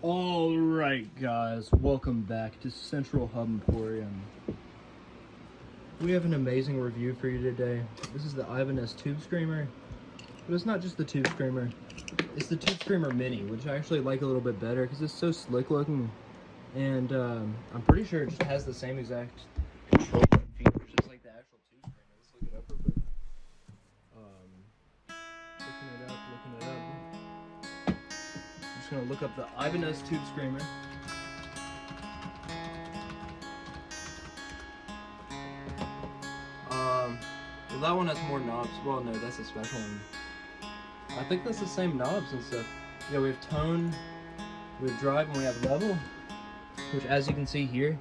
Alright guys, welcome back to Central Hub Emporium. We have an amazing review for you today. This is the Ibanez Tube Screamer, but it's not just the Tube Screamer, it's the Tube Screamer Mini, which I actually like a little bit better because it's so slick looking, and I'm pretty sure it just has the same exact control features just like the actual Tube Screamer. Let's look it up real quick. Looking it up. I'm just gonna look up the Ibanez Tube Screamer. Well, that one has more knobs. Well, no, that's a special one. I think that's the same knobs and stuff. Yeah, we have tone, we have drive, and we have level, which, as you can see here,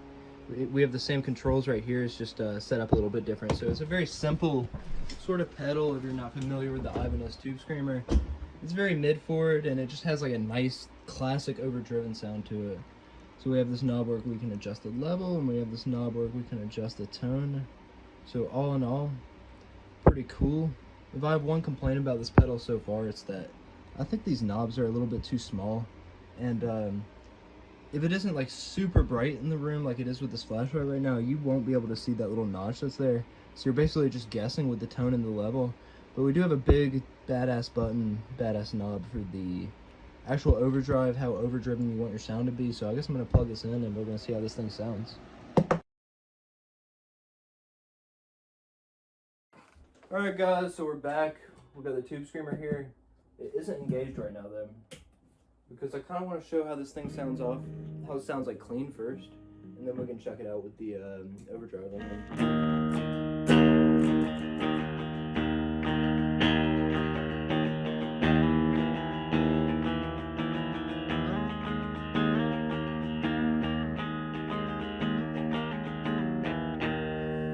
we have the same controls right here. It's just set up a little bit different. So it's a very simple sort of pedal if you're not familiar with the Ibanez Tube Screamer. It's very mid-forward, and it just has like a nice classic overdriven sound to it. So we have this knob where we can adjust the level, and we have this knob where we can adjust the tone. So all in all, pretty cool. If I have one complaint about this pedal so far, it's that I think these knobs are a little bit too small, and if it isn't like super bright in the room like it is with this flashlight right now, you won't be able to see that little notch that's there. So you're basically just guessing with the tone and the level. But we do have a big badass button, badass knob for the actual overdrive, how overdriven you want your sound to be. So I guess I'm gonna plug this in and we're gonna see how this thing sounds. Alright guys, so we're back. We've got the Tube Screamer here. It isn't engaged right now though, because I kind of want to show how this thing sounds off, how it sounds like clean first, and then we can check it out with the overdrive on it.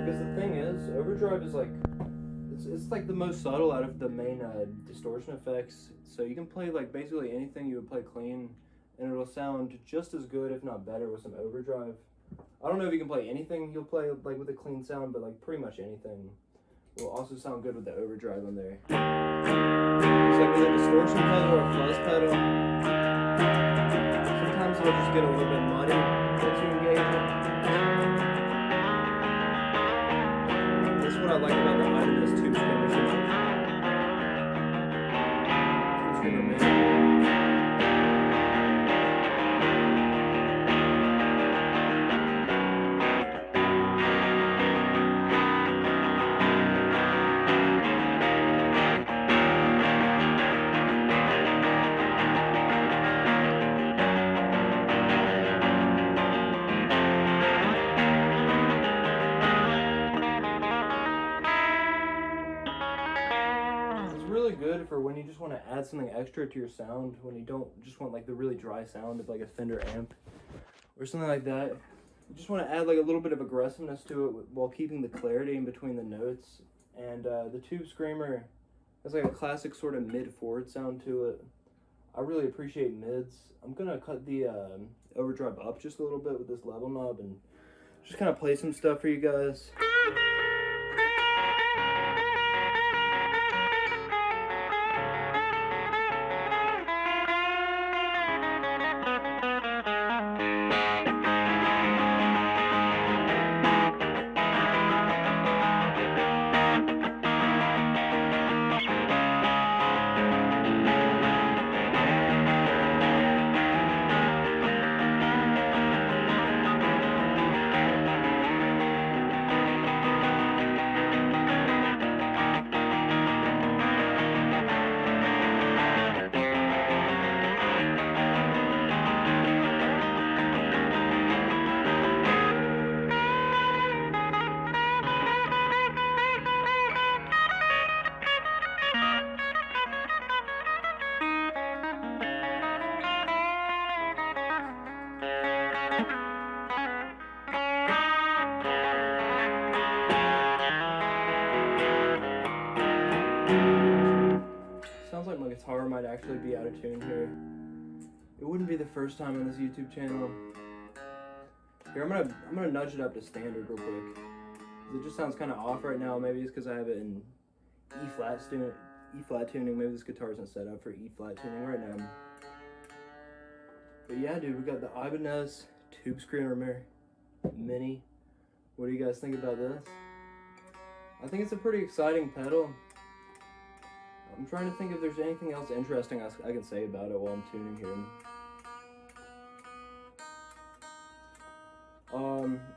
Because the thing is, overdrive is like, it's like the most subtle out of the main distortion effects. So you can play like basically anything you would play clean, and it'll sound just as good, if not better, with some overdrive. I don't know if you can play anything you'll play like with a clean sound, but like pretty much anything will also sound good with the overdrive on there. It's like with a distortion pedal or a fuzz pedal, sometimes it'll just get a little bit muddy once you engage it. That's what I like about the Ibanez Tube Screamer so much. Tube Screamer Mini. Good for when you just want to add something extra to your sound, when you don't just want like the really dry sound of like a Fender amp or something like that. You just want to add like a little bit of aggressiveness to it while keeping the clarity in between the notes. And the Tube Screamer has like a classic sort of mid-forward sound to it. I really appreciate mids. I'm gonna cut the overdrive up just a little bit with this level knob and just kind of play some stuff for you guys. sounds like my guitar might actually be out of tune here. It wouldn't be the first time on this YouTube channel. Here, I'm gonna nudge it up to standard real quick. It just sounds kind of off right now. Maybe it's because I have it in E flat tuning. Maybe this guitar isn't set up for E flat tuning right now. But yeah, dude, we got the Ibanez Tube Screamer Mini. What do you guys think about this? I think it's a pretty exciting pedal. I'm trying to think if there's anything else interesting I can say about it while I'm tuning here.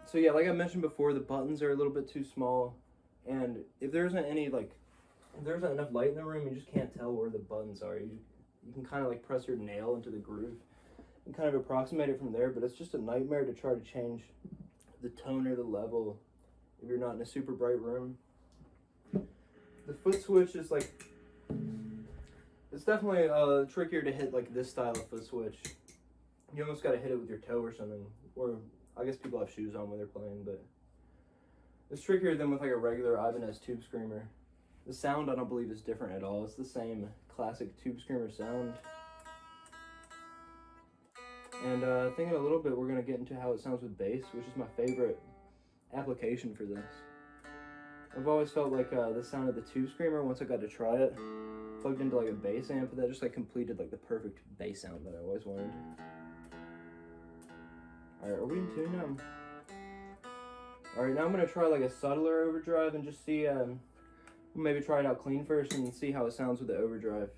So yeah, like I mentioned before, the buttons are a little bit too small, and if there isn't enough light in the room, you just can't tell where the buttons are. You can kind of like press your nail into the groove and kind of approximate it from there, but it's just a nightmare to try to change the tone or the level if you're not in a super bright room. The foot switch is like, it's definitely trickier to hit like this style of foot switch. You almost got to hit it with your toe or something, or I guess people have shoes on when they're playing, but it's trickier than with like a regular Ibanez Tube Screamer. The sound I don't believe is different at all. It's the same classic Tube Screamer sound. And I think in a little bit we're going to get into how it sounds with bass, which is my favorite application for this. I've always felt like the sound of the Tube Screamer, once I got to try it, plugged into like a bass amp, that just like completed like the perfect bass sound that I always wanted. Alright, are we in tune now? Alright, now I'm going to try like a subtler overdrive and just see, maybe try it out clean first and see how it sounds with the overdrive.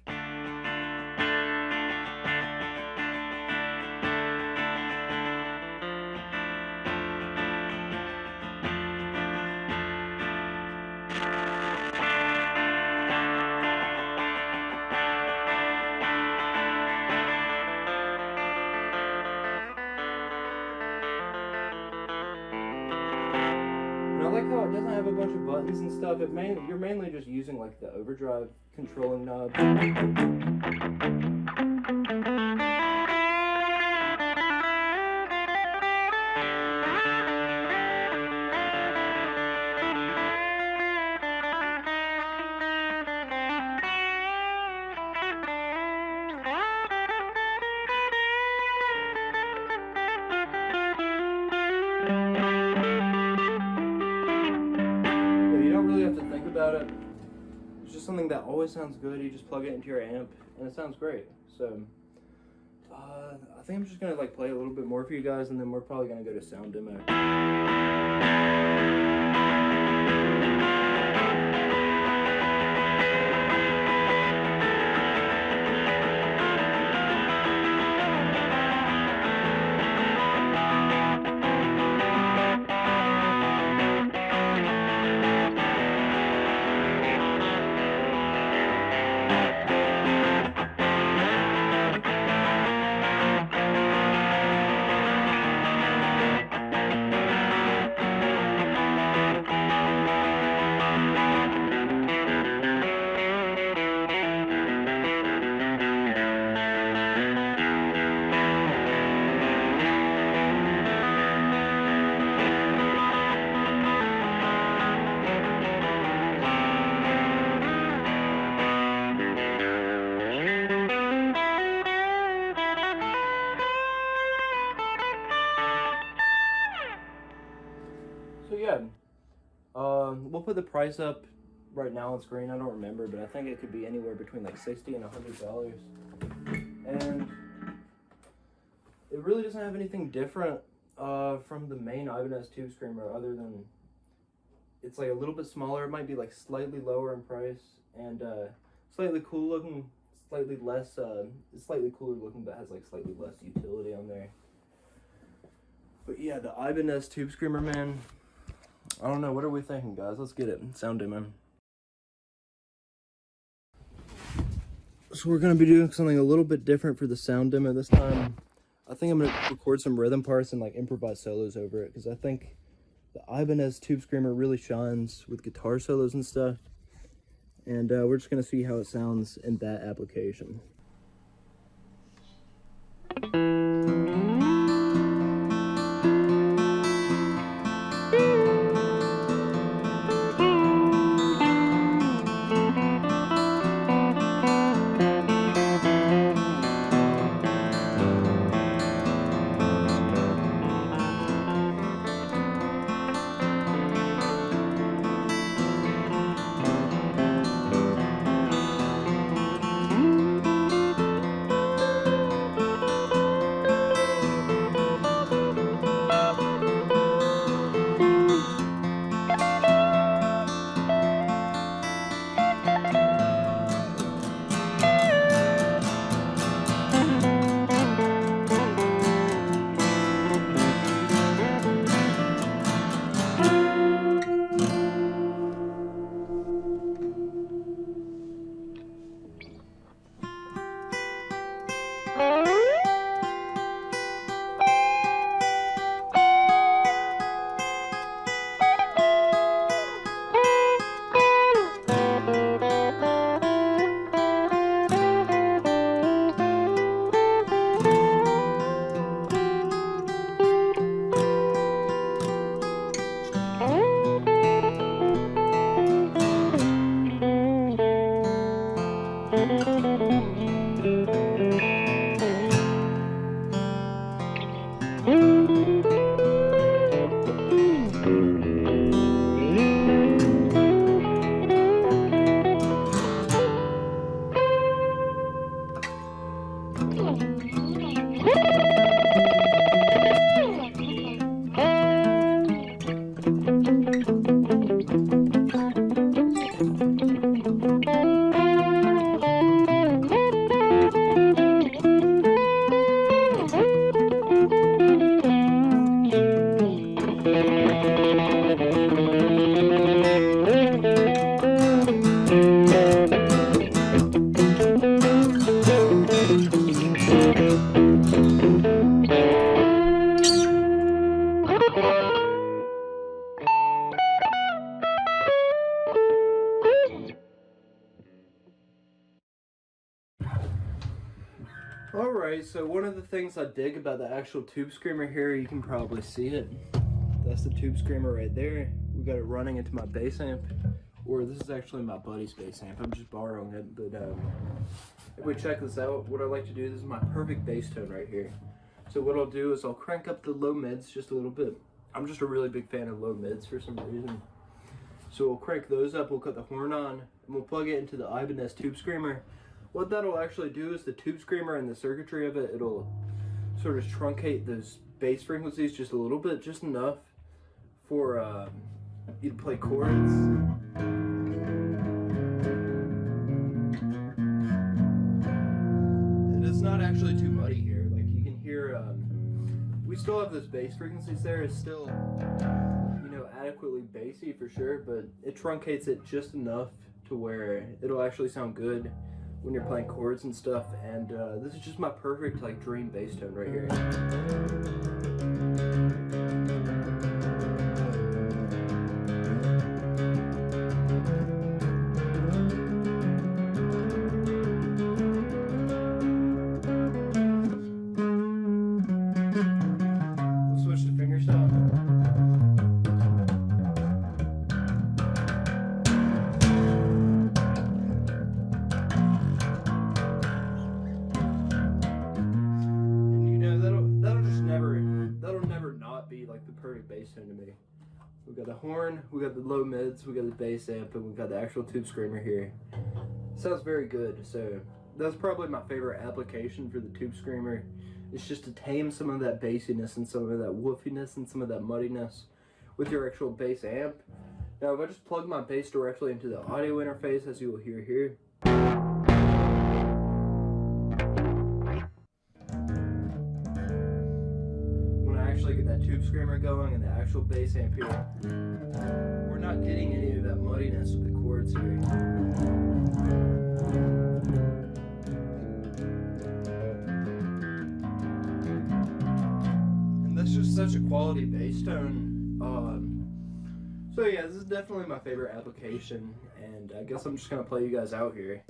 I like how it doesn't have a bunch of buttons and stuff. You're mainly just using like the overdrive controlling knob. About it. It's just something that always sounds good. You just plug it into your amp and it sounds great. So I think I'm just gonna like play a little bit more for you guys, and then we're probably gonna go to sound demo. So yeah, we'll put the price up right now on screen. I don't remember, but I think it could be anywhere between like $60 and $100. And it really doesn't have anything different from the main Ibanez Tube Screamer, other than it's like a little bit smaller. It might be like slightly lower in price, and slightly cool looking, slightly less, it's slightly cooler looking, but has like slightly less utility on there. But yeah, the Ibanez Tube Screamer, man, I don't know, what are we thinking, guys? Let's get it. Sound demo. So we're going to be doing something a little bit different for the sound demo this time. I think I'm going to record some rhythm parts and like improvise solos over it, because I think the Ibanez Tube Screamer really shines with guitar solos and stuff. And we're just going to see how it sounds in that application. Alright, so one of the things I dig about the actual Tube Screamer here, you can probably see it. That's the Tube Screamer right there. We got it running into my bass amp. Or this is actually my buddy's bass amp. I'm just borrowing it. But if we check this out, what I like to do, this is my perfect bass tone right here. So what I'll do is I'll crank up the low mids just a little bit. I'm just a really big fan of low mids for some reason. So we'll crank those up, we'll cut the horn on, and we'll plug it into the Ibanez Tube Screamer. What that'll actually do is the Tube Screamer and the circuitry of it, it'll sort of truncate those bass frequencies just a little bit, just enough for you to play chords. And it's not actually too muddy here. Like you can hear, we still have those bass frequencies there. It's still, you know, adequately bassy for sure, but it truncates it just enough to where it'll actually sound good when you're playing chords and stuff. And this is just my perfect like dream bass tone right here. We'll switch to fingerstyle. Perfect bass tone to me. We got the horn, we got the low mids, we got the bass amp, and we got the actual Tube Screamer here. Sounds very good. So that's probably my favorite application for the Tube Screamer. It's just to tame some of that bassiness and some of that woofiness and some of that muddiness with your actual bass amp. Now if I just plug my bass directly into the audio interface, as you will hear here, get that Tube Screamer going and the actual bass amp here, we're not getting any of that muddiness with the chords here. And that's just such a quality bass tone. So yeah, this is definitely my favorite application, and I guess I'm just gonna play you guys out here.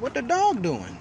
What the dog doing?